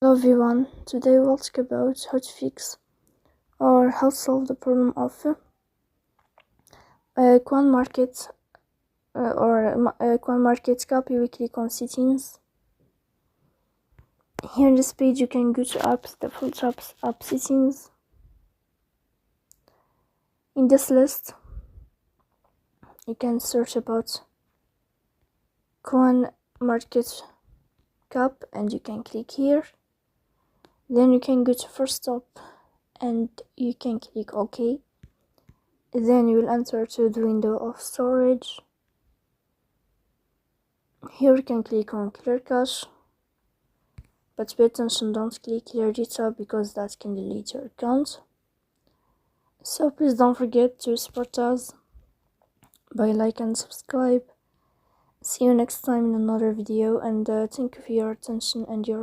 Hello everyone, today we'll talk about how to fix or how to solve the problem of CoinMarketCap. You click on settings. Here in this page you can go to apps, default apps, app settings. In this list you can search about CoinMarketCap and you can click here. Then you can go to first stop and you can click OK. Then you will enter to the window of storage. Here you can click on clear cache, but pay attention, don't click clear data because that can delete your account. So please don't forget to support us by like and subscribe. See you next time in another video, and thank you for your attention and your